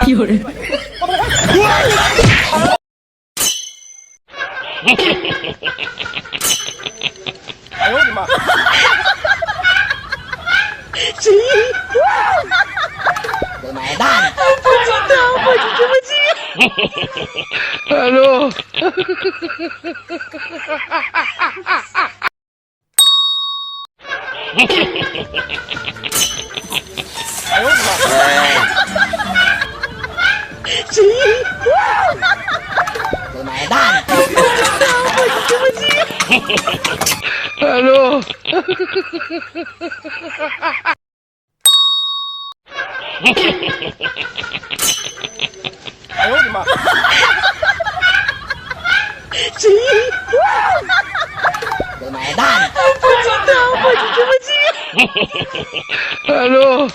有人，哎呦我的妈！我买单。不知道，我就这么急。Hello。哎呦我的妈！我买单。Hello。哎呦我的妈！我买单。不知道，我就这么急。Hello。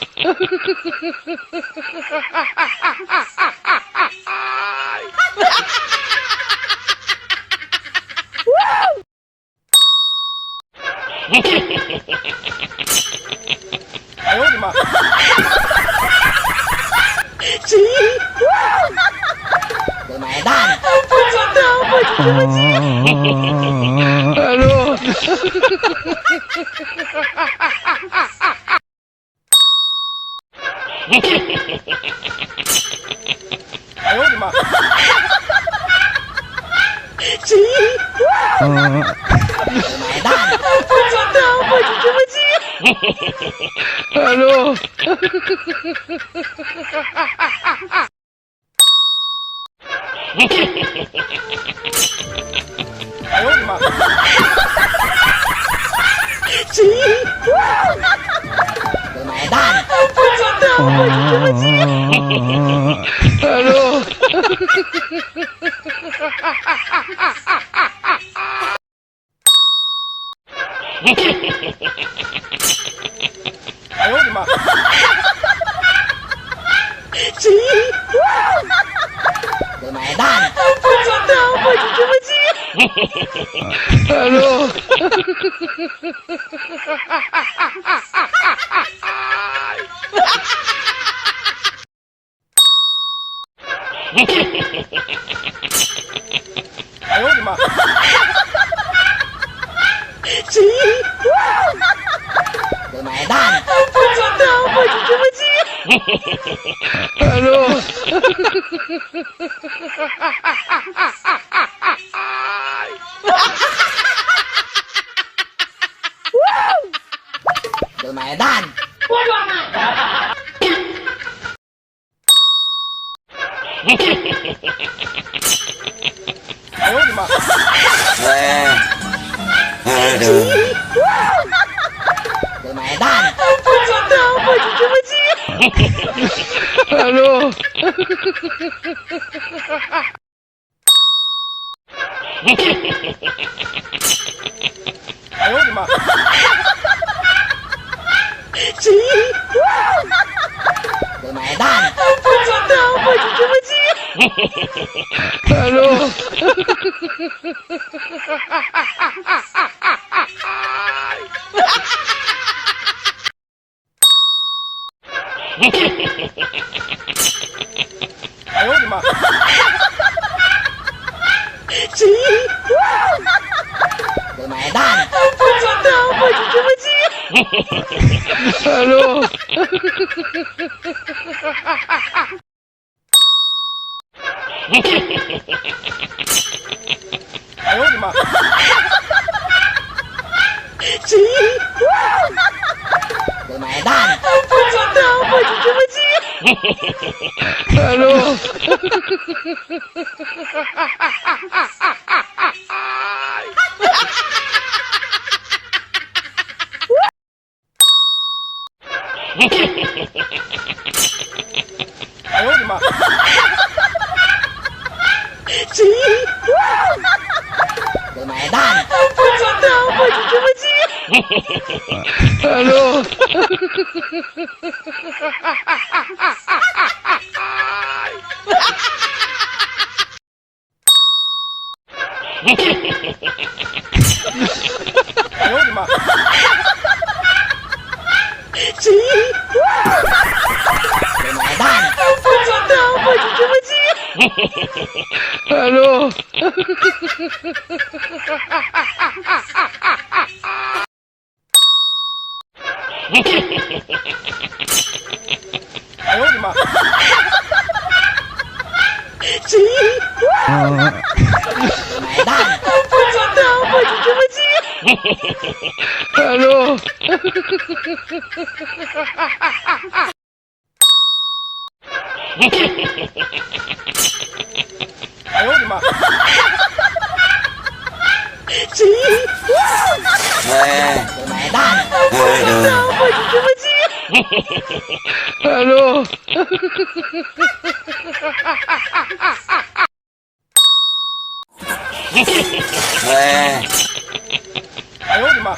哎呦我的妈！我买单。不知道，我就这么急。Hello。哎呦我的妈！我买单。不知道，我就这么急。Hello。哎呦我的妈！我买单。不知道，我就这么急。Hello。哎呦我的妈！我买单。不知道，我就这么急。Hello。哎呦我的妈！我买单。不知道，我就这么急。Hello。我买单。哎呦我的妈！我买单。不知道，我就这么急。Hello。哎呦我的妈！我买单。不知道，我就这么急。Hello。哎呦我的妈！我买单。不知道，我就这么急。Hello。哎呦我的妈！我买单。不知道，我就这么急。Hello。哎呦我的妈！我买单。不知道，我就这么急。Hello。哎呦我的妈！我买单。不知道，我 Aduh. Ayo, di mana? Medan. Aduh. Ayo, di mana? Medan. Aduh. Ayo, di mana?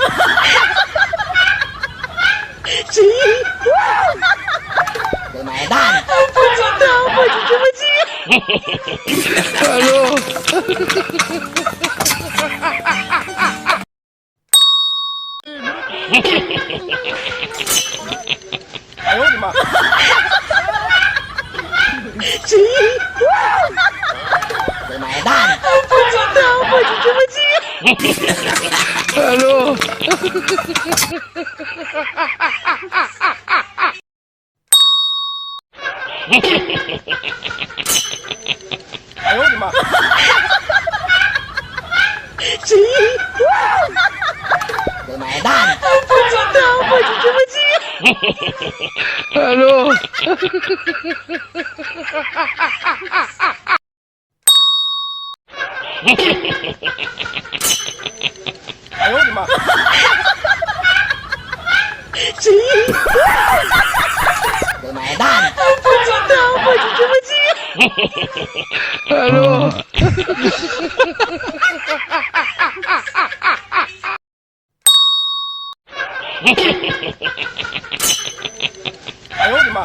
Medan. Aduh. Ayo, di mana? Medan. Aduh. Ayo, di mana? Medan. Aduh. Ayo, di mana? Medan. Aduh. Ayo, di mana?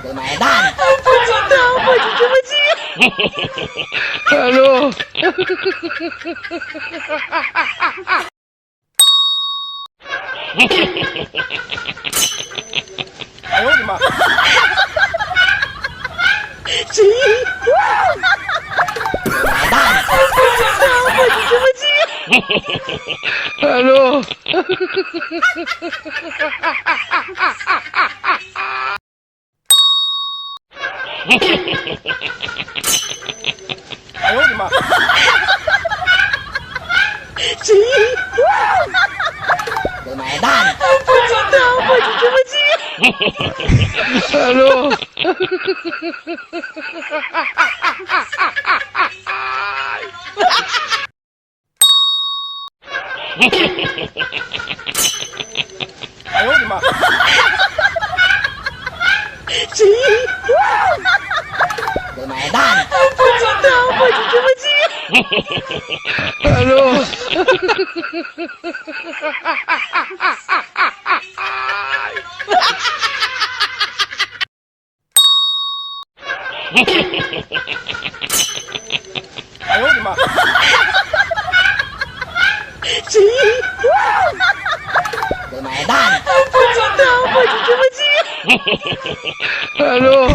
Medan. Aduh. Ayo, di mana? Aduh. Ayo, di mana? Medan. Aduh. Ayo, di mana? Medan. Aduh. Ayo, di mana? Medan. Aduh.